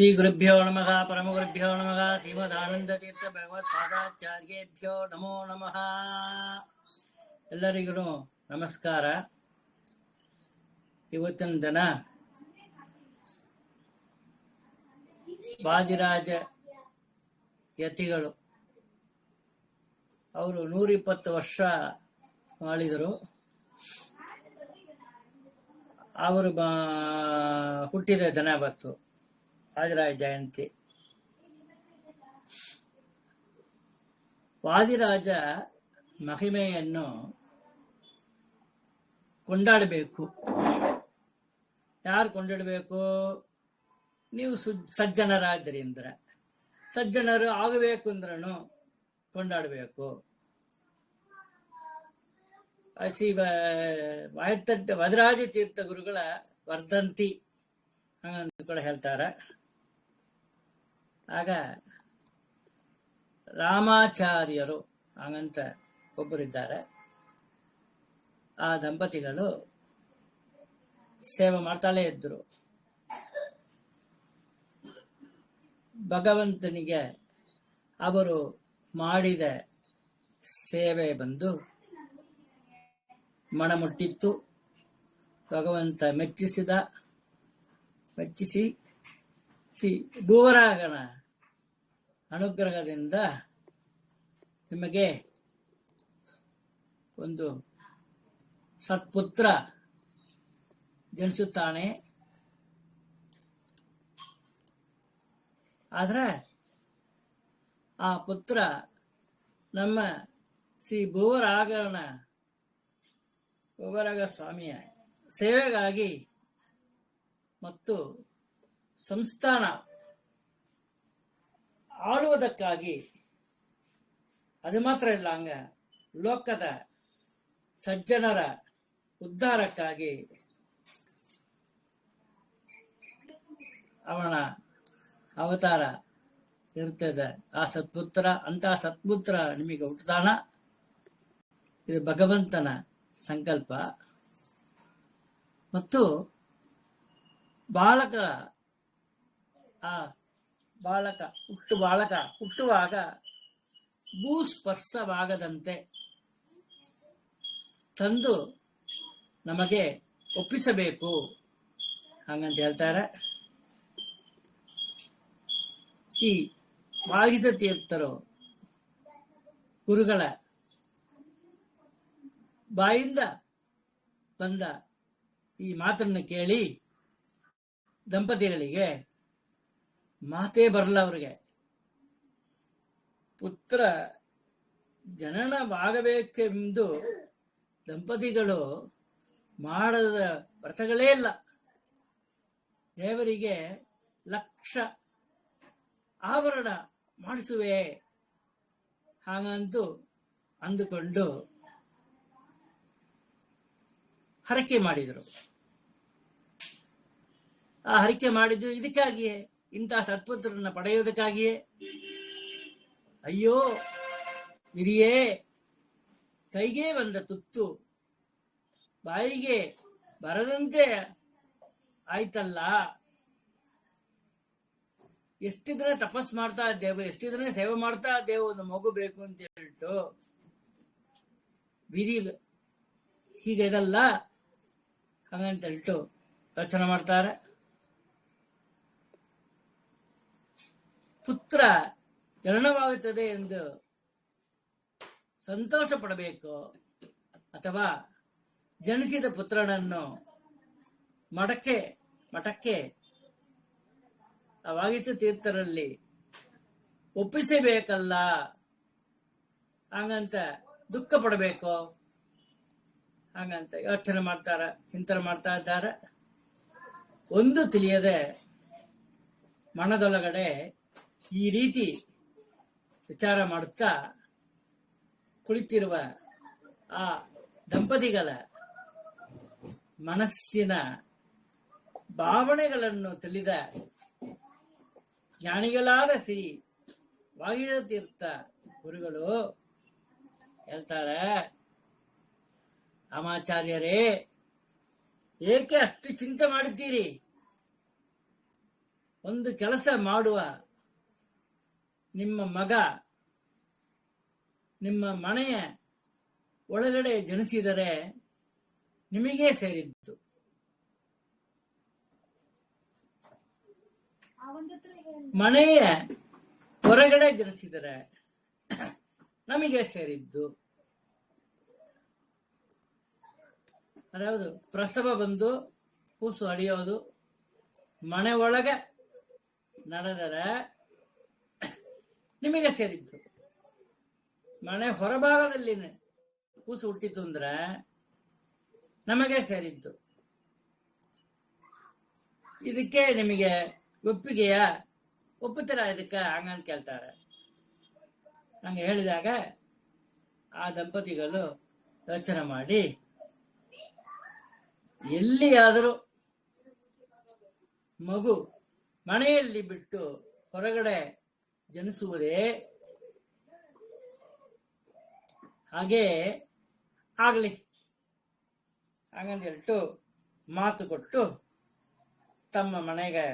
ಶ್ರೀ ಗುರುಭ್ಯೋ ನಮಃ ಪರಮಗುರುಭ್ಯೋ ನಮಃ ಶ್ರೀಮದಾನಂದತೀರ್ಥ ಭಗವತ್ಪಾದಾಚಾರ್ಯೇಭ್ಯೋ ನಮೋ ನಮಃ. ಎಲ್ಲರಿಗೂ ನಮಸ್ಕಾರ. ಇವತ್ತಿನ ದಿನ ಬಾಜಿರಾಜ ಯತಿಗಳು ಅವರು 120 ವರ್ಷ ಮಾಡಿದರು. ಅವರು ಹುಟ್ಟಿದ ದಿನ ಬಂತು ವಾದಿರಾಜ ಜಯಂತಿ. ವಾದಿರಾಜ ಮಹಿಮೆಯನ್ನು ಕೊಂಡಾಡಬೇಕು. ಯಾರು ಕೊಂಡಾಡಬೇಕು? ನೀವು ಸಜ್ಜನರಾದ್ದರಿಂದ, ಸಜ್ಜನರು ಆಗಬೇಕು ಅಂದ್ರೂ ಕೊಂಡಾಡಬೇಕು. ವಾದಿರಾಜ ತೀರ್ಥ ಗುರುಗಳ ವರ್ಧಂತಿ ಹಂಗಂತ ಕೂಡ ಹೇಳ್ತಾರೆ. ಆಗ ರಾಮಾಚಾರ್ಯರು ಹಂಗಂತ ಒಬ್ಬರಿದ್ದಾರೆ. ಆ ದಂಪತಿಗಳು ಸೇವೆ ಮಾಡ್ತಾಳೆ ಇದ್ರು. ಭಗವಂತನಿಗೆ ಅವರು ಮಾಡಿದ ಸೇವೆ ಬಂದು ಮನಮುಟ್ಟಿತ್ತು. ಭಗವಂತ ಮೆಚ್ಚಿಸಿ ಭೂವರಾಗನ ಅನುಗ್ರಹದಿಂದ ನಿಮಗೆ ಒಂದು ಸತ್ಪುತ್ರ ಜನಿಸುತ್ತಾನೆ. ಆದ್ರೆ ಆ ಪುತ್ರ ನಮ್ಮ ಶ್ರೀ ಭೂವರಾಗ ಸ್ವಾಮಿಯ ಸೇವೆಗಾಗಿ ಮತ್ತು ಸಂಸ್ಥಾನ ಆಳುವುದಕ್ಕಾಗಿ, ಅದು ಮಾತ್ರ ಇಲ್ಲ, ಹಂಗ ಲೋಕದ ಸಜ್ಜನರ ಉದ್ಧಾರಕ್ಕಾಗಿ ಅವನ ಅವತಾರ ಇರ್ತದೆ. ಆ ಸತ್ಪುತ್ರ, ಅಂತಹ ಸತ್ಪುತ್ರ ನಿಮಗೆ ಹುಟ್ಟುತ್ತಾನ. ಇದು ಭಗವಂತನ ಸಂಕಲ್ಪ. ಮತ್ತು ಹುಟ್ಟುವಾಗ ಭೂಸ್ಪರ್ಶವಾಗದಂತೆ ತಂದು ನಮಗೆ ಒಪ್ಪಿಸಬೇಕು ಹಂಗಂತ ಹೇಳ್ತಾರೆ. ಶ್ರೀ ವಾಗೀಶ ತೀರ್ಥರು ಗುರುಗಳ ಬಾಯಿಂದ ಬಂದ ಈ ಮಾತನ್ನು ಕೇಳಿ ದಂಪತಿಗಳಿಗೆ ಮಾತೇ ಬರಲ್ಲ. ಅವರಿಗೆ ಪುತ್ರ ಜನನವಾಗಬೇಕೆಂದು ದಂಪತಿಗಳು ಮಾಡದ ವ್ರತಗಳೇ ಇಲ್ಲ. ದೇವರಿಗೆ 1,00,000 ಆಭರಣ ಮಾಡಿಸುವೆ ಹಾಗಂತೂ ಅಂದುಕೊಂಡು ಹರಕೆ ಮಾಡಿದರು. ಆ ಹರಕೆ ಮಾಡಿದ್ದು ಇದಕ್ಕಾಗಿಯೇ, ಇಂತಹ ಸತ್ಪುತ್ರರನ್ನ ಪಡೆಯುವುದಕ್ಕಾಗಿಯೇ. ಅಯ್ಯೋ ವಿಧಿಯೇ, ಕೈಗೆ ಬಂದ ತುತ್ತು ಬಾಯಿಗೆ ಬರದಂತೆ ಆಯ್ತಲ್ಲ. ಎಷ್ಟಿದ್ರೆ ತಪಸ್ ಮಾಡ್ತಾ ಇದ್ದೇವೆ, ಎಷ್ಟಿದ್ರೆ ಸೇವೆ ಮಾಡ್ತಾ ಇದ್ದೇವೆ, ಒಂದು ಮಗು ಬೇಕು ಅಂತ ಹೇಳ್ಬಿಟ್ಟು ವಿಧಿ ಹೀಗೆ ಇದಲ್ಲ ಹಾಗಂತ ಹೇಳ್ಬಿಟ್ಟು ಯೋಚನೆ ಮಾಡ್ತಾರೆ. ಪುತ್ರ ಜನನವಾಗುತ್ತದೆ ಎಂದು ಸಂತೋಷ ಪಡಬೇಕು, ಅಥವಾ ಜನಿಸಿದ ಪುತ್ರನನ್ನು ಮಠಕ್ಕೆ ವಾಗೀಶ ತೀರ್ಥರಲ್ಲಿ ಒಪ್ಪಿಸಬೇಕಲ್ಲ ಹಾಗಂತ ದುಃಖ ಪಡಬೇಕು ಹಾಗಂತ ಯೋಚನೆ ಮಾಡ್ತಾರ, ಚಿಂತನೆ ಮಾಡ್ತಾ ಇದ್ದಾರೆ. ಒಂದು ತಿಳಿಯದೆ ಮನದೊಳಗಡೆ ಈ ರೀತಿ ವಿಚಾರ ಮಾಡುತ್ತಾ ಕುಳಿತಿರುವ ಆ ದಂಪತಿಗಳ ಮನಸ್ಸಿನ ಭಾವನೆಗಳನ್ನು ತಿಳಿದ ಜ್ಞಾನಿಗಳಾದ ಶ್ರೀ ವಾಗೀಶ ತೀರ್ಥ ಗುರುಗಳು ಹೇಳ್ತಾರೆ, ರಾಮಾಚಾರ್ಯರೇ, ಏಕೆ ಅಷ್ಟು ಚಿಂತೆ ಮಾಡಿದ್ದೀರಿ? ಒಂದು ಕೆಲಸ ಮಾಡುವ ನಿಮ್ಮ ಮಗ ನಿಮ್ಮ ಮನೆಯ ಒಳಗಡೆ ಜನಿಸಿದರೆ ನಿಮಗೇ ಸೇರಿದ್ದು. ಮನೆಯ ಹೊರಗಡೆ ಜನಿಸಿದರೆ ನಮಗೆ ಸೇರಿದ್ದು. ಅದ್ಯಾವುದು? ಪ್ರಸವ ಬಂದು ಕೂಸು ಅಡಿಯೋದು ಮನೆ ಒಳಗೆ ನಡೆದರೆ ನಿಮಗೆ ಸೇರಿದ್ದು. ಮನೆ ಹೊರಭಾಗದಲ್ಲಿ ಕೂಸು ಹುಟ್ಟಿತು ಅಂದ್ರೆ ನಮಗೆ ಸೇರಿದ್ದು. ಇದಕ್ಕೆ ನಿಮಗೆ ಒಪ್ಪಿಗೆಯ? ಒಪ್ಪುತ್ತೀರಾ ಇದಕ್ಕೆ? ಹಂಗಂತ ಕೇಳ್ತಾರೆ. ಹಂಗೆ ಹೇಳಿದಾಗ ಆ ದಂಪತಿಗಳು ಯೋಚನೆ ಮಾಡಿ, ಎಲ್ಲಿಯಾದರೂ ಮಗು ಮನೆಯಲ್ಲಿ ಬಿಟ್ಟು ಹೊರಗಡೆ ಜನಿಸುವುದೇ, ಹಾಗೇ ಆಗ್ಲಿ ಹಾಗಂತ ಹೇಳ್ತು ಮಾತು ಕೊಟ್ಟು ತಮ್ಮ ಮನೆಗೆ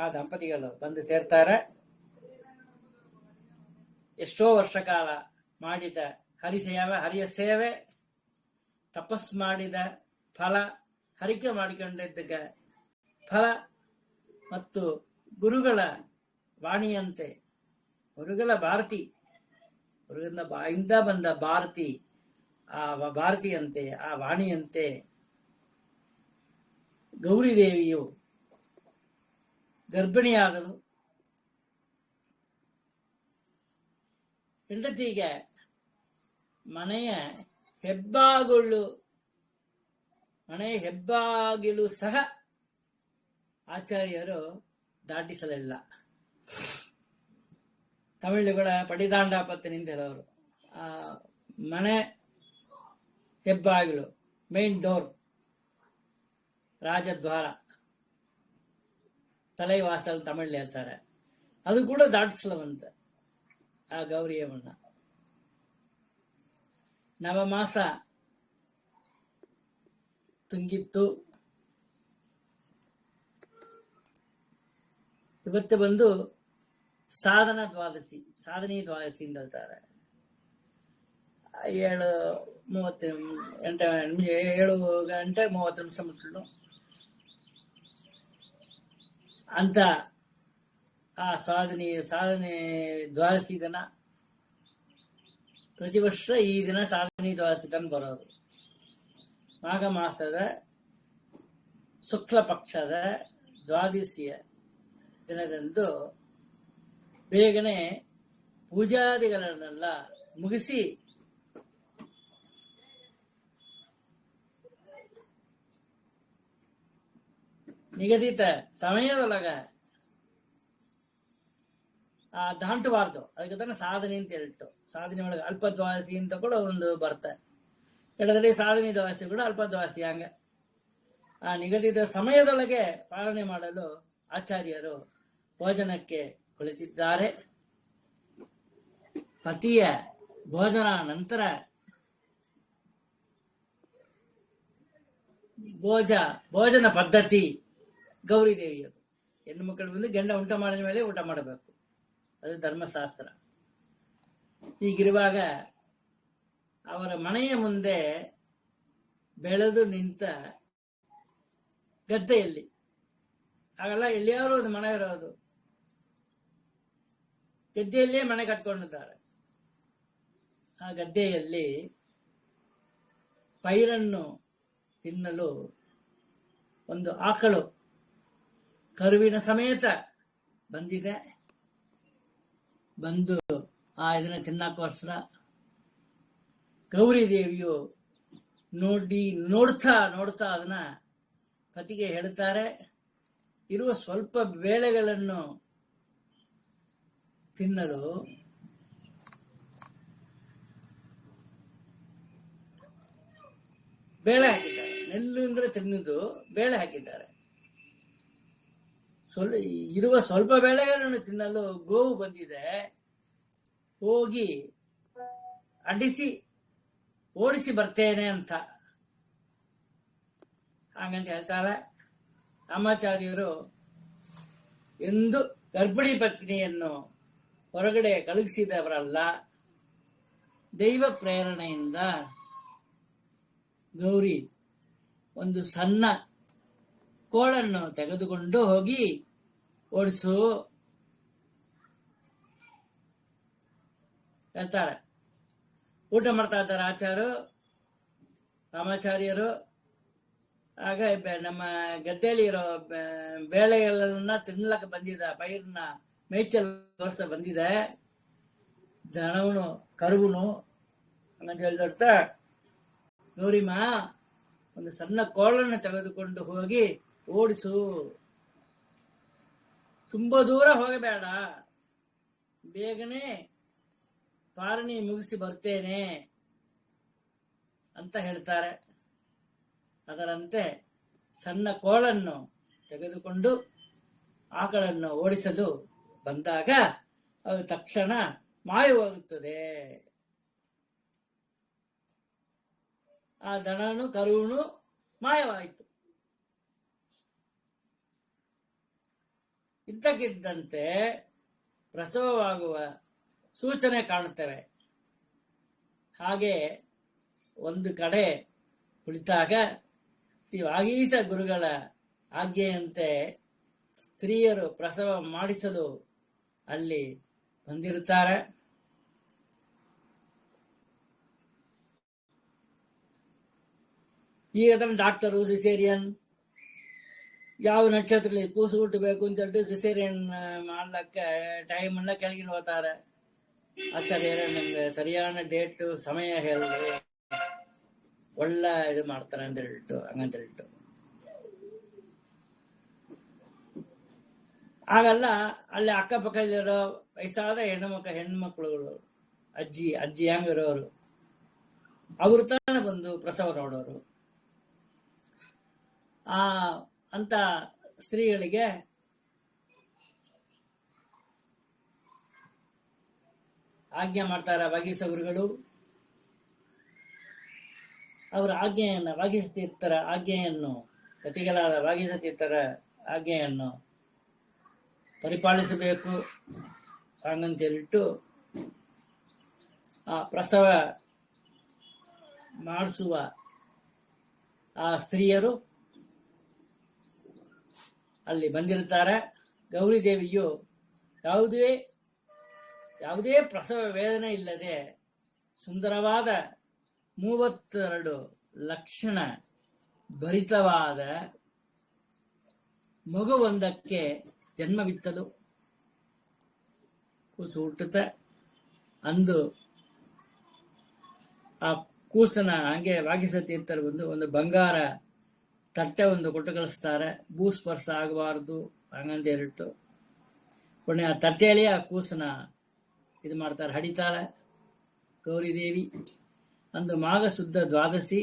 ಆ ದಂಪತಿಗಳು ಬಂದು ಸೇರ್ತಾರೆ. ಎಷ್ಟೋ ವರ್ಷ ಕಾಲ ಮಾಡಿದ ಹರಿಯ ಸೇವೆ, ತಪಸ್ ಮಾಡಿದ ಫಲ, ಹರಿಕೆ ಮಾಡಿಕೊಂಡಿದ್ದಕ್ಕೆ ಫಲ ಮತ್ತು ಗುರುಗಳ ವಾಣಿಯಂತೆ, ಗುರುಗಳ ಭಾರತಿ, ಗುರುವಿನ ಬಾಯಿಂದ ಬಂದ ಭಾರತಿ, ಆ ಭಾರತಿಯಂತೆ, ಆ ವಾಣಿಯಂತೆ ಗೌರಿದೇವಿಯು ಗರ್ಭಿಣಿಯಾದಳು. ಹೆಂಡತಿಗೆ ಮನೆಯ ಹೆಬ್ಬಾಗಿಲು ಸಹ ಆಚಾರ್ಯರು ದಾಟಿಸಲಿಲ್ಲ. ತಮಿಳುಗಳ ಪಡಿದಾಂಡಾಪತ್ತಿನಿಂದ ಹೇಳೋರು, ಆ ಮನೆ ಹೆಬ್ಬಾಗಿಲು, ಮೇನ್ ಡೋರ್, ರಾಜದ್ವಾರ, ತಲೆವಾಸಲ್ ತಮಿಳು ಹೇಳ್ತಾರೆ, ಅದು ಕೂಡ ದಾಟಿಸಲವಂತ ಆ ಗೌರಿಯಮ್ಮನ್ನ. ನವಮಾಸ ತುಂಗಿತ್ತು. ಇವತ್ತು ಬಂದು ಸಾಧನೀ ದ್ವಾದಶಿ ಅಂತ ಹೇಳ್ತಾರೆ. 7:30 ಮುಚ್ಚಲು ಅಂತ ಆ ಸಾಧನೆ ದ್ವಾದಶಿ ದಿನ, ಪ್ರತಿ ವರ್ಷ ಈ ದಿನ ಸಾಧನೆ ದ್ವಾದಶಿ ತನ ಬರೋದು. ಮಾಘ ಮಾಸದ ಶುಕ್ಲ ಪಕ್ಷದ ದ್ವಾದಶಿಯ ದಿನದಂದು ಬೇಗನೆ ಪೂಜಾದಿಗಳನ್ನೆಲ್ಲ ಮುಗಿಸಿ ನಿಗದಿತ ಸಮಯದೊಳಗ ದಾಟಬಾರ್ದು. ಅದಕ್ಕೆ ತಾನೆ ಸಾಧನೆ ಅಂತ ಹೇಳಿಟ್ಟು. ಸಾಧನೆ ಒಳಗೆ ಅಲ್ಪ ದ್ವಾದಶಿ ಅಂತ ಕೂಡ ಒಂದು ಬರ್ತೆ. ಎಡದಲ್ಲಿ ಸಾಧನೆ ದ್ವಾದಶಿ ಕೂಡ ಅಲ್ಪ ದ್ವಾದಶಿ. ಹಂಗ ಆ ನಿಗದಿತ ಸಮಯದೊಳಗೆ ಪಾಲನೆ ಮಾಡಲು ಆಚಾರ್ಯರು ಭೋಜನಕ್ಕೆ ಕುಳಿತಿದ್ದಾರೆ. ಪತಿಯ ನಂತರ ಭೋಜನ ಪದ್ಧತಿ ಗೌರಿದೇವಿಯದು. ಹೆಣ್ಣು ಮಕ್ಕಳು ಬಂದು ಗಂಡ ಊಟ ಮಾಡಿದ ಮೇಲೆ ಊಟ ಮಾಡಬೇಕು, ಅದು ಧರ್ಮಶಾಸ್ತ್ರ. ಹೀಗಿರುವಾಗ ಅವರ ಮನೆಯ ಮುಂದೆ ಬೆಳೆದು ನಿಂತ ಗದ್ದೆಯಲ್ಲಿ, ಹಾಗಲ್ಲ ಎಲ್ಲಿಯಾರು ಒಂದು ಮನೆ ಇರೋದು, ಗದ್ದೆಯಲ್ಲೇ ಮನೆ ಕಟ್ಕೊಂಡಿದ್ದಾರೆ. ಆ ಗದ್ದೆಯಲ್ಲಿ ಪೈರನ್ನು ತಿನ್ನಲು ಒಂದು ಆಕಳು ಕರುವಿನ ಸಮೇತ ಬಂದಿದೆ. ಬಂದು ಇದನ್ನ ತಿನ್ನಕ್ಕೋಸ್ಕರ ಗೌರಿ ದೇವಿಯು ನೋಡ್ತಾ ಅದನ್ನ ಪತಿಗೆ ಹೇಳ್ತಾರೆ, ಇರುವ ಸ್ವಲ್ಪ ಬೇಳೆಗಳನ್ನು ತಿನ್ನಲು ಬೇಳೆ ಹಾಕಿದ್ದಾರೆ. ನೆಲ್ಲು ಅಂದ್ರೆ ತಿನ್ನೋದು, ಬೇಳೆ ಹಾಕಿದ್ದಾರೆ. ಇರುವ ಸ್ವಲ್ಪ ಬೇಳೆಗಳನ್ನು ತಿನ್ನಲು ಗೋವು ಬಂದಿದೆ. ಹೋಗಿ ಓಡಿಸಿ ಬರ್ತೇನೆ ಅಂತ ಹಾಗಂತ ಹೇಳ್ತಾರೆ. ರಾಮಾಚಾರ್ಯರು ಎಂದು ಗರ್ಭಿಣಿ ಪತ್ನಿಯನ್ನು ಹೊರಗಡೆ ಕಳುಹಿಸಿದವರಲ್ಲ. ದೈವ ಪ್ರೇರಣೆಯಿಂದ ಗೌರಿ ಒಂದು ಸಣ್ಣ ಕೋಳನ್ನು ತೆಗೆದುಕೊಂಡು ಹೋಗಿ ಓಡಿಸು ಹೇಳ್ತಾರೆ. ಊಟ ಮಾಡ್ತಾ ಇದ್ದಾರೆ ರಾಮಾಚಾರ್ಯರು. ಆಗ ನಮ್ಮ ಗದ್ದೆಯಲ್ಲಿ ಇರೋ ಬೇಳೆಗಳನ್ನ ತಿನ್ಲಕ್ಕೆ ಬಂದಿದ್ದ ಪೈರ್ನ ಮೇಯ್ಚಲ್ ವರ್ಷ ಬಂದಿದೆ. ದನವನು ಕರುವನು ಹಂಗಂತ ಹೇಳ್ದರ್ಥ. ಗೌರಿಮಾ ಒಂದು ಸಣ್ಣ ಕೋಳನ್ನು ತೆಗೆದುಕೊಂಡು ಹೋಗಿ ಓಡಿಸು, ತುಂಬಾ ದೂರ ಹೋಗಬೇಡ, ಬೇಗನೆ ಪಾರಣಿ ಮುಗಿಸಿ ಬರ್ತೇನೆ ಅಂತ ಹೇಳ್ತಾರೆ. ಅದರಂತೆ ಸಣ್ಣ ಕೋಳನ್ನು ತೆಗೆದುಕೊಂಡು ಆಕಳನ್ನು ಓಡಿಸಲು ಬಂದಾಗ ಅದು ತಕ್ಷಣ ಮಾಯವಾಗುತ್ತದೆ. ಆ ದನನು ಕರುವನು ಮಾಯವಾಯಿತು. ಇದ್ದಕ್ಕಿದ್ದಂತೆ ಪ್ರಸವವಾಗುವ ಸೂಚನೆ ಕಾಣುತ್ತವೆ. ಹಾಗೆ ಒಂದು ಕಡೆ ಕುಳಿತಾಗ ಶ್ರೀ ವಾಗೀಶ ಗುರುಗಳ ಆಜ್ಞೆಯಂತೆ ಸ್ತ್ರೀಯರು ಪ್ರಸವ ಮಾಡಿಸಲು ಅಲ್ಲಿ ಬಂದಿರುತ್ತಾರೆ. ಈಗ ಅದನ್ನು ಡಾಕ್ಟರು ಸಿಸೇರಿಯನ್ ಯಾವ ನಕ್ಷತ್ರದಲ್ಲಿ ಕೂಸು ಹುಟ್ಟಬೇಕು ಅಂತ ಹೇಳ್ಬಿಟ್ಟು ಸಿಸೇರಿಯನ್ ಮಾಡ್ಲಕ್ಕೆ ಟೈಮ್ ಎಲ್ಲ ಕೆಳಗಿನ ಹೋಗ್ತಾರೆ. ಆಚಾರ್ಯ ನಂಗೆ ಸರಿಯಾದ ಡೇಟ್ ಸಮಯ ಹೇಳಿ ಒಳ್ಳೆ ಇದು ಮಾಡ್ತಾರೆ ಅಂತ ಹೇಳ್ಬಿಟ್ಟು ಹಂಗಂತ ಹೇಳ್ಬಿಟ್ಟು ಆಗಲ್ಲ. ಅಲ್ಲಿ ಅಕ್ಕಪಕ್ಕದಲ್ಲಿರೋ ವಯಸ್ಸಾದ ಹೆಣ್ಮಕ್ಳುಗಳು ಅಜ್ಜಿ ಹಂಗಿರೋರು ಅವರು ತಾನೇ ಬಂದು ಪ್ರಸವ ನೋಡೋರು. ಅಂತ ಸ್ತ್ರೀಗಳಿಗೆ ಆಜ್ಞೆ ಮಾಡ್ತಾರೆ ವಾಗೀಶ ಗುರುಗಳು. ಅವರ ವಾಗೀಶ ಆಜ್ಞೆಯನ್ನು ಗತಿಗಳಾದ ವಾಗೀಶ ತೀರ್ಥರ ಆಜ್ಞೆಯನ್ನು ಪರಿಪಾಲಿಸಬೇಕು ಹಾಗಂತ ಹೇಳಿಟ್ಟು ಆ ಪ್ರಸವ ಮಾಡಿಸುವ ಆ ಸ್ತ್ರೀಯರು ಅಲ್ಲಿ ಬಂದಿರುತ್ತಾರೆ. ಗೌರಿದೇವಿಯು ಯಾವುದೇ ಪ್ರಸವ ವೇದನೆ ಇಲ್ಲದೆ ಸುಂದರವಾದ 32 ಲಕ್ಷಣ ಭರಿತವಾದ ಮಗುವೊಂದಕ್ಕೆ ಜನ್ಮವಿತ್ತಲು. ಕೂಸು ಹುಟ್ಟುತ್ತೆ. ಅಂದು ಆ ಕೂಸನ ಹಂಗೆ ವಾಗೀಶ ತೀರ್ಥರು ಬಂದು ಒಂದು ಬಂಗಾರ ತಟ್ಟೆ ಒಂದು ಕೊಟ್ಟು ಕಳಿಸ್ತಾರೆ. ಭೂಸ್ಪರ್ಶ ಆಗಬಾರ್ದು ಹಂಗಂತ ಹೇಳಿಟ್ಟು ಪುಣ್ಯ ಆ ತಟ್ಟೆಯಲ್ಲಿ ಆ ಕೂಸನ ಇದು ಮಾಡ್ತಾರೆ, ಹಡಿತಾಳೆ ಗೌರಿದೇವಿ. ಅಂದು ಮಾಘ ಶುದ್ಧ ದ್ವಾದಶಿ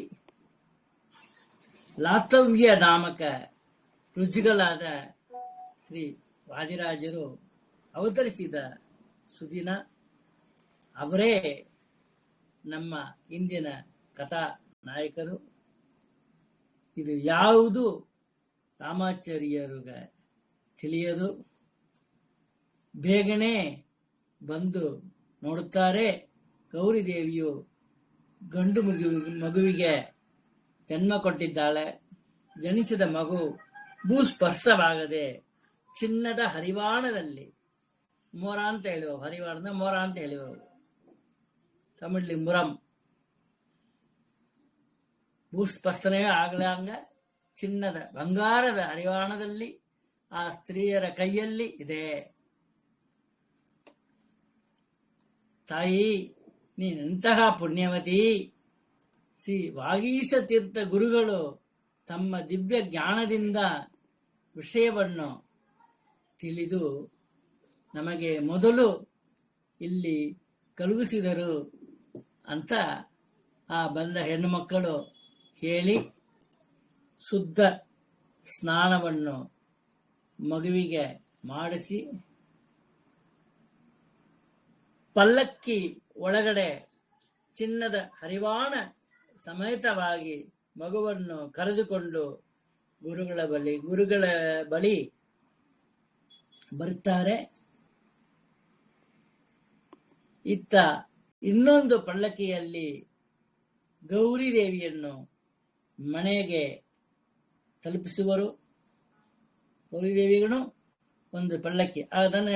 ಲಾತವ್ಯ ನಾಮಕ ರುಚಿಗಳಾದ ಶ್ರೀ ವಾದಿರಾಜರು ಅವತರಿಸಿದ ಸುದಿನ. ಅವರೇ ನಮ್ಮ ಇಂದಿನ ಕಥಾ ನಾಯಕರು. ಇದು ಯಾವುದು ರಾಮಾಚಾರ್ಯರಿಗೆ ತಿಳಿಯದು. ಬೇಗನೆ ಬಂದು ನೋಡುತ್ತಾರೆ. ಗೌರಿದೇವಿಯು ಗಂಡು ಮಗುವಿಗೆ ಜನ್ಮ ಕೊಟ್ಟಿದ್ದಾಳೆ. ಜನಿಸಿದ ಮಗು ಭೂಸ್ಪರ್ಶವಾಗದೆ ಚಿನ್ನದ ಹರಿವಾಣದಲ್ಲಿ ಮೋರ ಅಂತ ಹೇಳುವ, ಹರಿವಾಣದ ಮೋರ ಅಂತ ಹೇಳುವ, ತಮಿಳ್ಲಿ ಮುರಂ. ಭೂಸ್ಪರ್ಶನೇ ಆಗಲಾಂಗ ಚಿನ್ನದ ಬಂಗಾರದ ಹರಿವಾಣದಲ್ಲಿ ಆ ಸ್ತ್ರೀಯರ ಕೈಯಲ್ಲಿ ಇದೆ. ತಾಯಿ ನೀನೆಂತಹ ಪುಣ್ಯವತಿ. ಶ್ರೀ ವಾಗೀಶ ತೀರ್ಥ ಗುರುಗಳು ತಮ್ಮ ದಿವ್ಯ ಜ್ಞಾನದಿಂದ ವಿಷಯವನ್ನು ತಿಳಿದು ನಮಗೆ ಮೊದಲು ಇಲ್ಲಿ ಕಳುಹಿಸಿದರು ಅಂತ ಆ ಬಂದ ಹೆಣ್ಣು ಮಕ್ಕಳು ಹೇಳಿ ಶುದ್ಧ ಸ್ನಾನವನ್ನು ಮಗುವಿಗೆ ಮಾಡಿಸಿ ಪಲ್ಲಕ್ಕಿ ಒಳಗಡೆ ಚಿನ್ನದ ಹರಿವಾಣ ಸಮೇತವಾಗಿ ಮಗುವನ್ನು ಕರೆದುಕೊಂಡು ಗುರುಗಳ ಬಳಿ ಬರ್ತಾರೆ. ಇತ್ತ ಇನ್ನೊಂದು ಪಲ್ಲಕ್ಕಿಯಲ್ಲಿ ಗೌರಿ ದೇವಿಯನ್ನು ಮನೆಗೆ ತಲುಪಿಸುವರು. ಗೌರಿ ದೇವಿಗೂ ಒಂದು ಪಲ್ಲಕ್ಕಿ, ಅದನ್ನ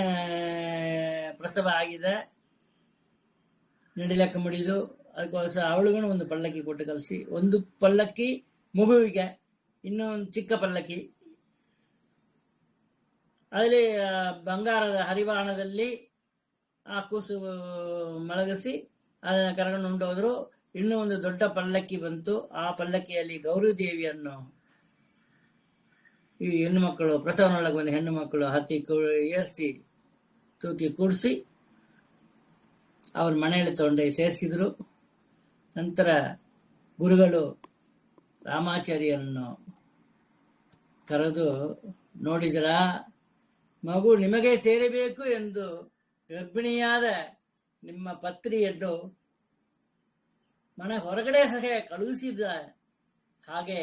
ಪ್ರಸವ ಆಗಿದೆ, ನಡಿಲಕ್ಕ ಮುಡಿದು, ಅದಕ್ಕೋಸ್ಕರ ಅವಳಿಗೂ ಒಂದು ಪಲ್ಲಕ್ಕಿ ಕೊಟ್ಟು ಕಳಿಸಿ. ಒಂದು ಪಲ್ಲಕ್ಕಿ ಮಗುವಿಗೆ, ಇನ್ನೊಂದು ಚಿಕ್ಕ ಪಲ್ಲಕ್ಕಿ, ಅದರಲ್ಲಿ ಬಂಗಾರದ ಹರಿವಾಣದಲ್ಲಿ ಆ ಕೂಸು ಮಲಗಿಸಿ ಅದನ್ನು ಕರ್ಕೊಂಡು ಹೊಂಟೋದ್ರು. ಇನ್ನೂ ಒಂದು ದೊಡ್ಡ ಪಲ್ಲಕ್ಕಿ ಬಂತು. ಆ ಪಲ್ಲಕ್ಕಿಯಲ್ಲಿ ಗೌರಿ ದೇವಿಯನ್ನು ಈ ಹೆಣ್ಣು ಮಕ್ಕಳು, ಪ್ರಸವನೊಳಗೆ ಬಂದ ಹೆಣ್ಣು ಮಕ್ಕಳು ಹತ್ತಿ ಏರಿಸಿ ತೂಕಿ ಕೂಡಿಸಿ ಅವ್ರ ಮನೆಯಲ್ಲಿ ತಗೊಂಡು ಸೇರಿಸಿದ್ರು. ನಂತರ ಗುರುಗಳು ರಾಮಾಚಾರ್ಯರನ್ನು ಕರೆದು, ನೋಡಿದರ ಮಗು ನಿಮಗೆ ಸೇರಬೇಕು ಎಂದು ಗರ್ಭಿಣಿಯಾದ ನಿಮ್ಮ ಪತ್ನಿಯನ್ನು ಮನೆ ಹೊರಗಡೆ ಸಹ ಕಳುಹಿಸಿದ ಹಾಗೆ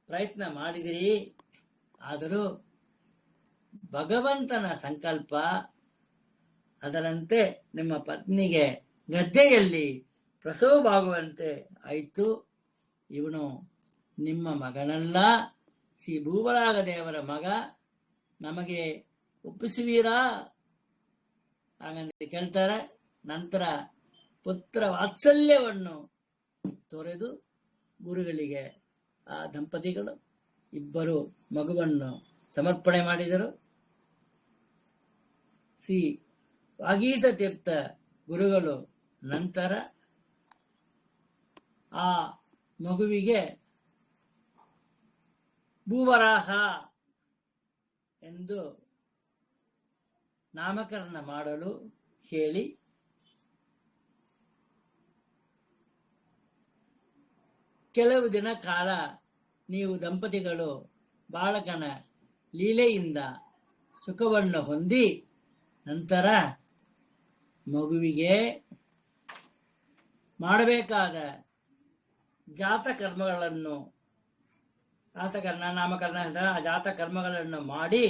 ಪ್ರಯತ್ನ ಮಾಡಿದಿರಿ. ಆದರೂ ಭಗವಂತನ ಸಂಕಲ್ಪ, ಅದರಂತೆ ನಿಮ್ಮ ಪತ್ನಿಗೆ ಗದ್ದೆಯಲ್ಲಿ ಪ್ರಸವವಾಗುವಂತೆ ಆಯಿತು. ಇವನು ನಿಮ್ಮ ಮಗನಲ್ಲ, ಶ್ರೀ ಭೂವರಾಗ ದೇವರ ಮಗ, ನಮಗೆ ಒಪ್ಪಿಸುವೀರಾ ಹಾಗಂತ ಕೇಳ್ತಾರೆ. ನಂತರ ಪುತ್ರ ವಾತ್ಸಲ್ಯವನ್ನು ತೊರೆದು ಗುರುಗಳಿಗೆ ಆ ದಂಪತಿಗಳು ಇಬ್ಬರು ಮಗುವನ್ನು ಸಮರ್ಪಣೆ ಮಾಡಿದರು. ಶ್ರೀ ವಾಗೀಶ ತೀರ್ಥ ಗುರುಗಳು ನಂತರ ಆ ಮಗುವಿಗೆ ಭೂವರಾಹ ಎಂದು ನಾಮಕರಣ ಮಾಡಲು ಹೇಳಿ, ಕೆಲವು ದಿನ ಕಾಲ ನೀವು ದಂಪತಿಗಳು ಬಾಲಕನ ಲೀಲೆಯಿಂದ ಸುಖವನ್ನು ಹೊಂದಿ, ನಂತರ ಮಗುವಿಗೆ ಮಾಡಬೇಕಾದ ಜಾತಕರ್ಮಗಳನ್ನು, ನಾಮಕರಣ ಜಾತಕರ್ಮಗಳನ್ನು ಮಾಡಿ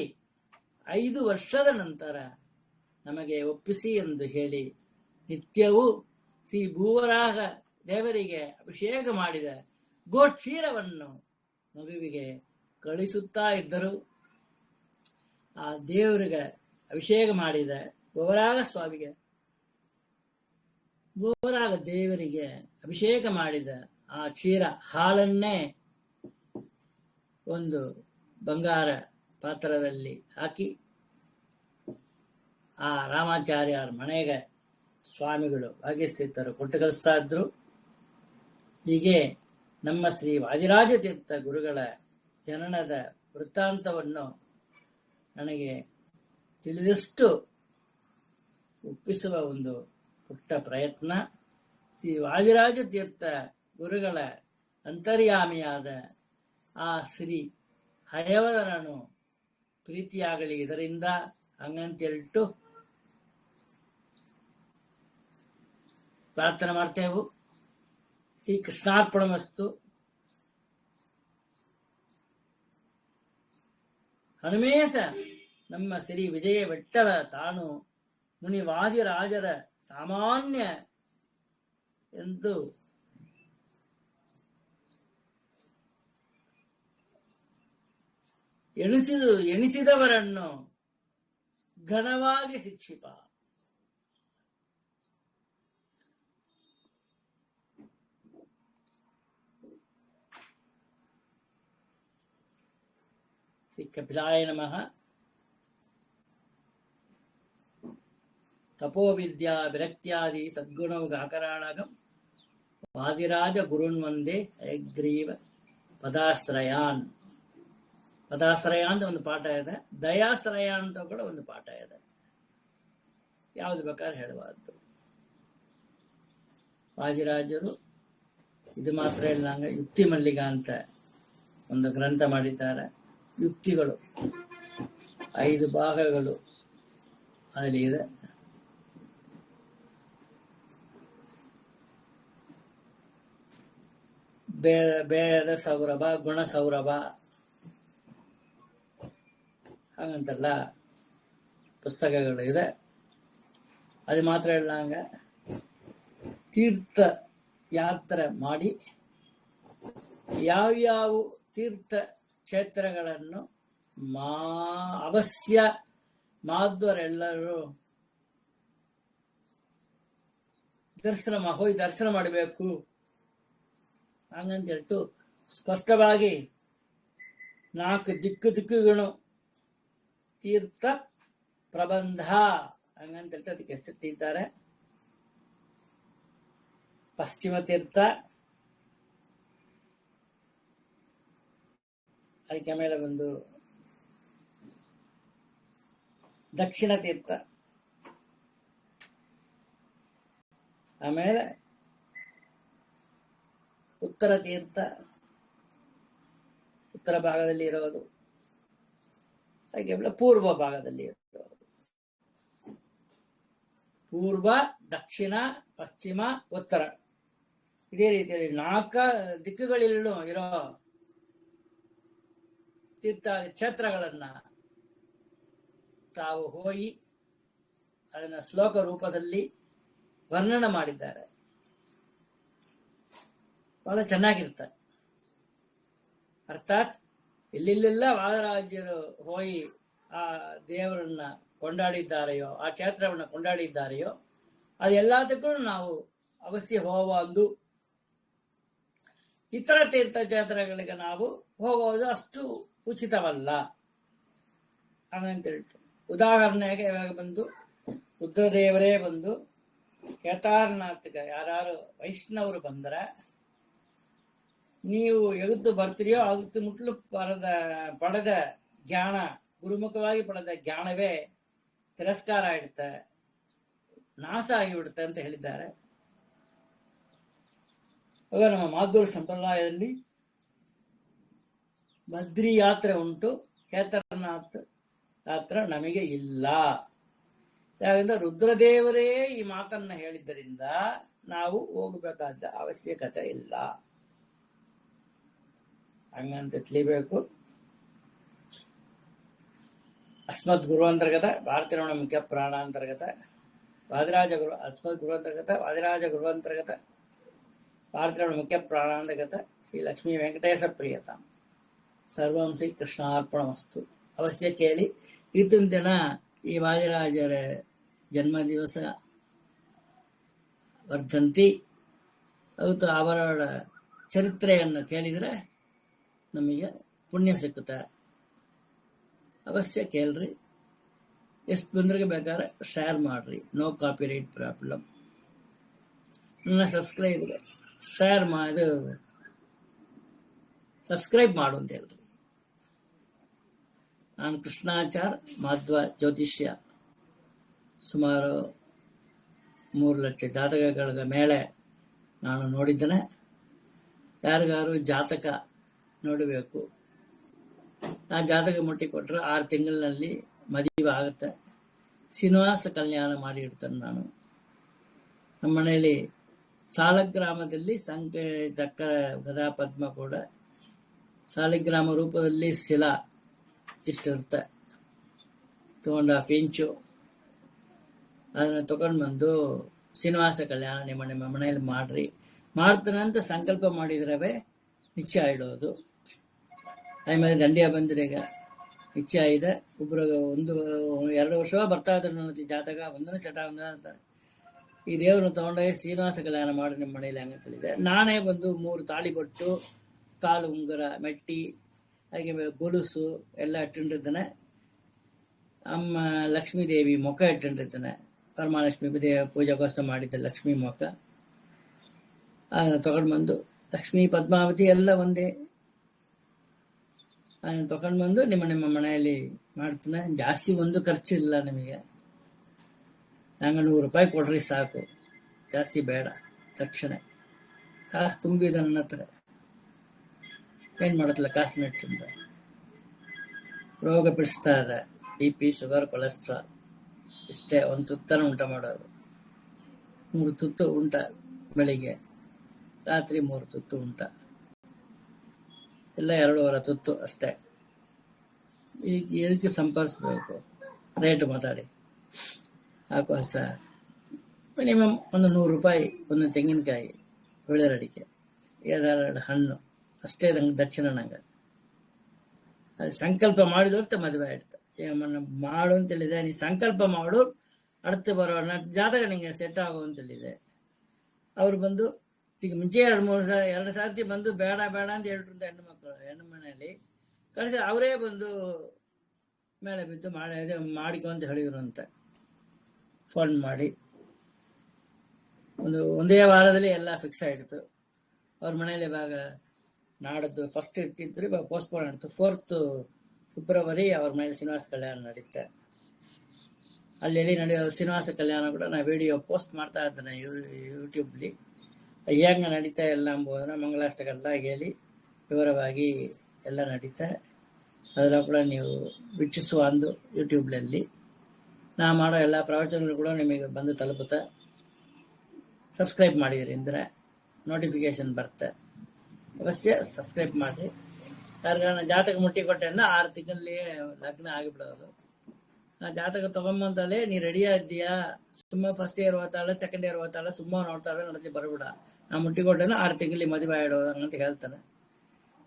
5 ವರ್ಷದ ನಂತರ ನಮಗೆ ಒಪ್ಪಿಸಿ ಎಂದು ಹೇಳಿ, ನಿತ್ಯವೂ ಶ್ರೀ ಭೂವರಾಹ ದೇವರಿಗೆ ಅಭಿಷೇಕ ಮಾಡಿದ ಗೋಕ್ಷೀರವನ್ನು ಮಗುವಿಗೆ ಕಳಿಸುತ್ತಾ ಇದ್ದರು. ಆ ದೇವರಿಗೆ ಅಭಿಷೇಕ ಮಾಡಿದ ಭೂವರಾಗ ಸ್ವಾಮಿಗೆ, ಭೂವರಾಗ ದೇವರಿಗೆ ಅಭಿಷೇಕ ಮಾಡಿದ ಆ ಕ್ಷೀರ ಹಾಲನ್ನೇ ಒಂದು ಬಂಗಾರ ಪಾತ್ರದಲ್ಲಿ ಹಾಕಿ ಆ ರಾಮಾಚಾರ್ಯರ ಮನೆಗೆ ಸ್ವಾಮಿಗಳು ಭಾಗ್ಯಸ್ಥಿತರು ಕೊಟ್ಟು ಕಳಿಸ್ತಾ ಇದ್ರು. ಹೀಗೆ ನಮ್ಮ ಶ್ರೀ ವಾದಿರಾಜ ತೀರ್ಥ ಗುರುಗಳ ಜನನದ ವೃತ್ತಾಂತವನ್ನು ನನಗೆ ತಿಳಿದಷ್ಟು ಒಪ್ಪಿಸುವ ಒಂದು ಪುಟ್ಟ ಪ್ರಯತ್ನ. ಶ್ರೀ ವಾದಿರಾಜ ತೀರ್ಥ ಗುರುಗಳ ಅಂತರ್ಯಾಮಿಯಾದ ಆ ಶ್ರೀ ಹಯವದನನು ಪ್ರೀತಿಯಾಗಲಿ ಇದರಿಂದ ಹಂಗಂತೇಳಿಟ್ಟು ಪ್ರಾರ್ಥನೆ ಮಾಡ್ತೇವೆ. ಶ್ರೀ ಕೃಷ್ಣಾರ್ಪಣಮಸ್ತು. ಹನುಮೇಶ ನಮ್ಮ ಶ್ರೀ ವಿಜಯ ವಿಠ್ಠಲ ತಾನು ಮುನಿವಾದಿರಾಜರ ಸಾಮಾನ್ಯ ಎಂದು ಎಣಿಸಿದವರನ್ನು ಘನವಾಗಿ ಶಿಕ್ಷಿಪ. ಶ್ರೀ ಕಪಿಲಾಯ ನಮಃ. ತಪೋವಿದ್ಯಾ ವಿರಕ್ತ್ಯಾದಿ ಸದ್ಗುಣವು ಗಾಕರಾಣಗಂ ವಾದಿರಾಜ ಗುರುನ್ ವಂದೇ ಹಯಗ್ರೀವ ಪದಾಶ್ರಯಾನ್. ಪದಾಶ್ರಯ ಅಂತ ಒಂದು ಪಾಠ ಇದೆ, ದಯಾಶ್ರಯ ಅಂತ ಕೂಡ ಒಂದು ಪಾಠ ಇದೆ. ಯಾವುದು ಬೇಕಾದ್ರೆ ಹೇಳಬಾರ್ದು. ವಾದಿರಾಜರು ಇದು ಮಾತ್ರ ಇಲ್ಲ, ಯುಕ್ತಿ ಮಲ್ಲಿಗ ಅಂತ ಒಂದು ಗ್ರಂಥ ಮಾಡಿದ್ದಾರೆ. ಯುಕ್ತಿಗಳು 5 ಭಾಗಗಳು ಅಲ್ಲಿ ಇದೆ. ಬೇದ ಸೌರಭ, ಗುಣ ಸೌರಭ ಹಾಗಂತಲ್ಲ, ಪುಸ್ತಕಗಳು ಇದೆ. ಅದು ಮಾತ್ರ ಇಲ್ಲಂಗ ತೀರ್ಥ ಯಾತ್ರೆ ಮಾಡಿ ಯಾವ್ಯಾವ ತೀರ್ಥ ಕ್ಷೇತ್ರಗಳನ್ನು ಅವಶ್ಯ ಮಾಧ್ವರೆಲ್ಲರೂ ಹೋಗಿ ದರ್ಶನ ಮಾಡಬೇಕು ಹಂಗಂತ ಹೇಳ್ತು ಸ್ಪಷ್ಟವಾಗಿ 4 ದಿಕ್ಕುಗಳು ತೀರ್ಥ ಪ್ರಬಂಧ ಹಂಗಂತ ಹೇಳ್ತು ಅದಕ್ಕೆ ಹೆಸರಿಟ್ಟಿದ್ದಾರೆ. ಪಶ್ಚಿಮ ತೀರ್ಥ, ಅದಕ್ಕೆ ಮೇಲೆ ಒಂದು ದಕ್ಷಿಣ ತೀರ್ಥ, ಆಮೇಲೆ ಉತ್ತರ ತೀರ್ಥ, ಉತ್ತರ ಭಾಗದಲ್ಲಿ ಇರೋದು, ಹಾಗೆ ಪೂರ್ವ ಭಾಗದಲ್ಲಿ ಇರೋದು. ಪೂರ್ವ, ದಕ್ಷಿಣ, ಪಶ್ಚಿಮ, ಉತ್ತರ, ಇದೇ ರೀತಿಯಲ್ಲಿ 4 ದಿಕ್ಕುಗಳಲ್ಲೂ ಇರೋ ತೀರ್ಥ ಕ್ಷೇತ್ರಗಳನ್ನ ತಾವು ಹೋಗಿ ಅದನ್ನ ಶ್ಲೋಕ ರೂಪದಲ್ಲಿ ವರ್ಣನೆ ಮಾಡಿದ್ದಾರೆ. ಬಹಳ ಚೆನ್ನಾಗಿರ್ತಾರೆ. ಅರ್ಥಾತ್ ಇಲ್ಲೆಲ್ಲ ವಾದರಾಜ್ಯರು ಹೋಗಿ ಆ ದೇವರನ್ನ ಕೊಂಡಾಡಿದ್ದಾರೆಯೋ, ಆ ಕ್ಷೇತ್ರವನ್ನು ಕೊಂಡಾಡಿದ್ದಾರೆಯೋ ಅದೆಲ್ಲದಕ್ಕೂ ನಾವು ಅವಶ್ಯ ಹೋಗುವುದು. ಇತರ ತೀರ್ಥಕ್ಷೇತ್ರಗಳಿಗೆ ನಾವು ಹೋಗೋದು ಅಷ್ಟು ಉಚಿತವಲ್ಲ ಅಂತ ಹೇಳ್ತು. ಉದಾಹರಣೆಗೆ ಇವಾಗ ಬಂದು ರುದ್ರದೇವರೇ ಬಂದು ಕೇದಾರನಾಥ್ಗೆ ಯಾರು ವೈಷ್ಣವರು ಬಂದರೆ ನೀವು ಎಗುತ್ತು ಬರ್ತೀರಿಯೋ ಅಗುತ್ತು ಮುಟ್ಲು ಪಡೆದ ಜ್ಞಾನ, ಗುರುಮುಖವಾಗಿ ಪಡೆದ ಜ್ಞಾನವೇ ತಿರಸ್ಕಾರ ಇಡುತ್ತೆ, ನಾಶ ಆಗಿಬಿಡುತ್ತೆ ಅಂತ ಹೇಳಿದ್ದಾರೆ. ಆಗ ನಮ್ಮ ಮಾಧುರ ಸಂಪ್ರದಾಯದಲ್ಲಿ ಬದ್ರಿ ಯಾತ್ರೆ ಉಂಟು, ಕೇದಾರನಾಥ್ ಯಾತ್ರೆ ನಮಗೆ ಇಲ್ಲ. ಯಾಕಂದ್ರೆ ರುದ್ರದೇವರೇ ಈ ಮಾತನ್ನ ಹೇಳಿದ್ದರಿಂದ ನಾವು ಹೋಗಬೇಕಾದ ಅವಶ್ಯಕತೆ ಇಲ್ಲ ಹಂಗಂತ ತಿಳಿಬೇಕು. ಅಸ್ಮದ್ ಗುರುವಂತರ್ಗತ ಭಾರತೀಯ ಮುಖ್ಯ ಪ್ರಾಣಾಂತರ್ಗತ ವಾದಿರಾಜ ಗುರು ಅಸ್ಮದ್ ಗುರುವಂತರ್ಗತ ವಾದಿರಾಜ ಗುರುವಂತರ್ಗತ ಭಾರತೀಯ ಮುಖ್ಯ ಪ್ರಾಣಾಂತರ್ಗತ ಶ್ರೀ ಲಕ್ಷ್ಮೀ ವೆಂಕಟೇಶ ಪ್ರಿಯತ ಸರ್ವಂ ಶ್ರೀ ಕೃಷ್ಣಾರ್ಪಣಮಸ್ತು. ಅವಶ್ಯ ಕೇಳಿ. ಈತನ ದಿನ ಈ ವಾದಿರಾಜರ ಜನ್ಮ ದಿವಸ ವರ್ಧಂತಿ, ಅವತ್ತು ಅವರ ಚರಿತ್ರೆಯನ್ನು ಕೇಳಿದರೆ ನಮಗೆ ಪುಣ್ಯ ಸಿಕ್ಕುತ್ತೆ. ಅವಶ್ಯ ಕೇಳ್ರಿ. ಎಷ್ಟು ಬಂದ್ರಿಗೆ ಬೇಕಾದ್ರೆ ಶೇರ್ ಮಾಡ್ರಿ. No copyright problem. ನನ್ನ ಸಬ್ಸ್ಕ್ರೈಬ್ಗೆ ಶೇರ್ ಮಾಡಿ ಸಬ್ಸ್ಕ್ರೈಬ್ ಮಾಡು ಅಂತ ಹೇಳ್ರಿ. ನಾನು ಕೃಷ್ಣಾಚಾರ್ ಮಾಧ್ವ ಜ್ಯೋತಿಷ್ಯ. ಸುಮಾರು 3 ಲಕ್ಷ ಜಾತಕಗಳ ಮೇಲೆ ನಾನು ನೋಡಿದ್ದೇನೆ. ಯಾರಿಗಾರು ಜಾತಕ ನೋಡಬೇಕು, ಆ ಜಾತಕ ಮುಟ್ಟಿಕೊಟ್ರೆ 6 ತಿಂಗಳಿನಲ್ಲಿ ಮದುವೆ ಆಗುತ್ತೆ. ಶ್ರೀನಿವಾಸ ಕಲ್ಯಾಣ ಮಾಡಿ ಇಡ್ತೇನೆ ನಾನು. ನಮ್ಮ ಮನೆಯಲ್ಲಿ ಸಾಲಗ್ರಾಮದಲ್ಲಿ ಸಂಖ್ಯೆ ಚಕ್ರ ಗದಾ ಪದ್ಮ ಕೂಡ ಸಾಲಿಗ್ರಾಮ ರೂಪದಲ್ಲಿ ಶಿಲಾ ಇಷ್ಟಿರುತ್ತೆ, 2.5 ಇಂಚು. ಅದನ್ನು ತಗೊಂಡು ಬಂದು ಶ್ರೀನಿವಾಸ ಕಲ್ಯಾಣ ನಿಮ್ಮ ಮನೆಯಲ್ಲಿ ಮಾಡ್ರಿ. ಮಾಡ್ತಾನೆ ಅಂತ ಸಂಕಲ್ಪ ಮಾಡಿದ್ರವೇ ನಿಶ್ಚಯ ಇಡೋದು. ಆಮೇಲೆ ದಂಡಿಯ ಬಂದ್ರೆ ಈಗ ನಿಶ್ಚಯ ಇದೆ. ಒಬ್ರು 1-2 ವರ್ಷ ಬರ್ತಾ ಇದ್ರು ನನ್ನ ಜಾತಕ, ಒಂದನೇ ಚಟ ಅಂತಾರೆ. ಈ ದೇವ್ರನ್ನ ತಗೊಂಡೋಗಿ ಶ್ರೀನಿವಾಸ ಕಲ್ಯಾಣ ಮಾಡಿ ನಿಮ್ಮ ಮನೆಯಲ್ಲಿ ಹಂಗೆ ತಿಳಿದೆ. ನಾನೇ ಬಂದು 3 ತಾಳಿ ಕೊಟ್ಟು, ಕಾಲು ಉಂಗುರ, ಮೆಟ್ಟಿ, ಹಾಗೆ ಗೊಲುಸು ಎಲ್ಲ ಇಟ್ಟಿದ್ದಾನೆ. ಅಮ್ಮ ಲಕ್ಷ್ಮೀ ದೇವಿ ಮುಖ ಇಟ್ಟಿದ್ದಾನೆ. ಪರಮಲಕ್ಷ್ಮಿ ದೇವ ಪೂಜೆಗೋಸ್ಕರ ಮಾಡಿದ್ದ ಲಕ್ಷ್ಮೀ ಮುಖ ತಗೊಂಡು ಬಂದು, ಲಕ್ಷ್ಮೀ ಪದ್ಮಾವತಿ ಎಲ್ಲ ಒಂದೇ ತಗೊಂಡು ಬಂದು ನಿಮ್ಮ ಮನೆಯಲ್ಲಿ ಮಾಡ್ತಾನೆ. ಜಾಸ್ತಿ ಒಂದು ಖರ್ಚಿಲ್ಲ ನಿಮಗೆ. ನಂಗೆ 100 ರೂಪಾಯಿ ಕೊಡ್ರಿ ಸಾಕು, ಜಾಸ್ತಿ ಬೇಡ. ತಕ್ಷಣ ಕಾಸು ತುಂಬಿದ ನನ್ನ ಹತ್ರ. ಏನು ಮಾಡತ್ತಲ್ಲ ಕಾಸಿನ ಇಟ್ಟಿಂದ ರೋಗ ಬಿಡಿಸ್ತಾ ಇದೆ. BP, ಶುಗರ್, ಕೊಲೆಸ್ಟ್ರಾಲ್ ಇಷ್ಟೇ. ಒಂದು ತುತ್ತನ ಊಟ ಮಾಡೋದು. 3 ತುತ್ತು ಉಂಟ ಬೆಳಿಗ್ಗೆ, ರಾತ್ರಿ 3 ತುತ್ತು ಉಂಟ, ಎಲ್ಲ 2.5 ತುತ್ತು ಅಷ್ಟೇ. ಈಗ ಇದಕ್ಕೆ ಸಂಪರ್ಕಿಸ್ಬೇಕು. ರೇಟ್ ಮಾತಾಡಿ ಹಾಕುವ ಸರ್. ಮಿನಿಮಮ್ ಒಂದು 100 ರೂಪಾಯಿ ಒಂದು ತೆಂಗಿನಕಾಯಿ, ಒಳ್ಳೆರಡಿಕೆ, 2 ಹಣ್ಣು ಅಷ್ಟೇ ನಂಗೆ ದಕ್ಷಿಣ. ನಂಗೆ ಅದು ಸಂಕಲ್ಪ ಮಾಡಿದೋರ್ತ ಮದುವೆ ಆಯ್ತು. ಈಗ ಮಾಡು ಅಂತ ಹೇಳಿದೆ, ನೀ ಸಂಕಲ್ಪ ಮಾಡು, ಅರ್ಥ ಬರೋ ಜಾತಕ ನಿಂಗೆ ಸೆಟ್ ಆಗೋ ಅಂತ ಹೇಳಿದೆ. ಅವ್ರು ಬಂದು ಈಗ ಮುಂಚೆ 2 ಸರ್ತಿ ಬಂದು ಬೇಡ ಬೇಡ ಅಂತ ಹೇಳ್ರಂತ ಹೆಣ್ಣು ಮನೆಯಲ್ಲಿ ಕಳಿಸಿ ಅವರೇ ಬಂದು ಮೇಲೆ ಬಿದ್ದು ಮಾಡಿಕೊ ಅಂತ ಹೇಳಿದ್ರು ಅಂತ ಫೋನ್ ಮಾಡಿ. ಒಂದೇ ವಾರದಲ್ಲಿ ಎಲ್ಲ ಫಿಕ್ಸ್ ಆಯಿತು. ಅವ್ರ ಮನೇಲಿ ಇವಾಗ ನಾಡದ್ದು ಫಸ್ಟ್ ಇಟ್ಟಿದ್ರು, ಇವಾಗ ಪೋಸ್ಟ್ಪೋನ್ ಆಯಿತು. 4th ಫೆಬ್ರವರಿ ಅವ್ರ ಮನೇಲಿ ಶ್ರೀನಿವಾಸ ಕಲ್ಯಾಣ ನಡೀತೆ. ಅಲ್ಲಿ ನಡೆಯೋ ಶ್ರೀನಿವಾಸ ಕಲ್ಯಾಣ ಕೂಡ ನಾ ವಿಡಿಯೋ ಪೋಸ್ಟ್ ಮಾಡ್ತಾ ಇದ್ದೇನೆ ಯೂಟ್ಯೂಬ್ಲಿ. ಹೆಂಗ ನಡೀತಾ ಎಲ್ಲ ಎಂಬುದನ್ನ ಮಂಗಳಾಷ್ಟಕಲ್ಲ ಹೇಳಿ ವಿವರವಾಗಿ ಎಲ್ಲ ನಡೀತಾ. ಅದರ ಕೂಡ ನೀವು ವೀಕ್ಷಿಸುವ ಅಂದು ಯೂಟ್ಯೂಬ್ನಲ್ಲಿ ನಾ ಮಾಡೋ ಎಲ್ಲ ಪ್ರವಚನಗಳು ಕೂಡ ನಿಮಗೆ ಬಂದು ತಲುಪುತ್ತೆ. ಸಬ್ಸ್ಕ್ರೈಬ್ ಮಾಡಿದ್ರಿ ಅಂದರೆ ನೋಟಿಫಿಕೇಶನ್ ಬರುತ್ತೆ. ಅವಶ್ಯ ಸಬ್ಸ್ಕ್ರೈಬ್ ಮಾಡಿ. ಯಾರಿಗಾನ ಜಾತಕ ಮುಟ್ಟಿ ಕೊಟ್ಟೆ ಅಂದ್ರೆ 6 ತಿಂಗಳಲ್ಲಿ ಲಗ್ನ ಆಗಿಬಿಡೋದು. ಆ ಜಾತಕ ತಗೊಂಬಂತಲೇ ನೀ ರೆಡಿ ಆಗಿದ್ದೀಯಾ, ಸುಮ್ಮ ಫಸ್ಟ್ ಇಯರ್ ಓದ್ತಾಳೆ, ಸೆಕೆಂಡ್ ಇಯರ್ ಓದ್ತಾಳೆ, ಸುಮ್ಮ ನೋಡ್ತಾಳೆ, ನಡತಿ ಬರಬಿಡ. ನಾ ಮುಟ್ಟಿ ಕೊಟ್ಟೆ 6 ತಿಂಗಳಲ್ಲಿ ಮದುವೆ ಆಡೋದು ಅಂತ ಹೇಳ್ತಾನೆ.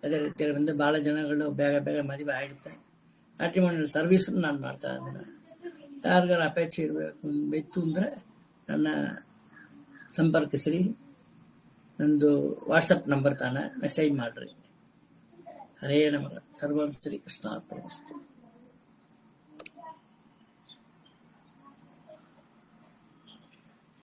ಅದೇ ರೀತಿಯಲ್ಲಿ ಬಂದು ಭಾಳ ಜನಗಳು ಬೇಗ ಬೇಗ ಮದುವೆ ಆಡುತ್ತೆ. ಮ್ಯಾಟ್ರಿಮೋನಿಯಲ್ ಸರ್ವಿಸ್ ನಾನು ಮಾಡ್ತಾ ಇದ್ದೇನೆ. ಯಾರಿಗಾರ ಅಪೇಕ್ಷೆ ಇತ್ತು ಅಂದರೆ ನನ್ನ ಸಂಪರ್ಕಿಸ್ರಿ. ನಂದು ವಾಟ್ಸಪ್ ನಂಬರ್ ತಾನೆ, ಮೆಸೇಜ್ ಮಾಡ್ರಿ. ಹರೇ ನಮಃ. ಸರ್ವಂ ಶ್ರೀ ಕೃಷ್ಣಾರ್ಪಣಮಸ್ತು.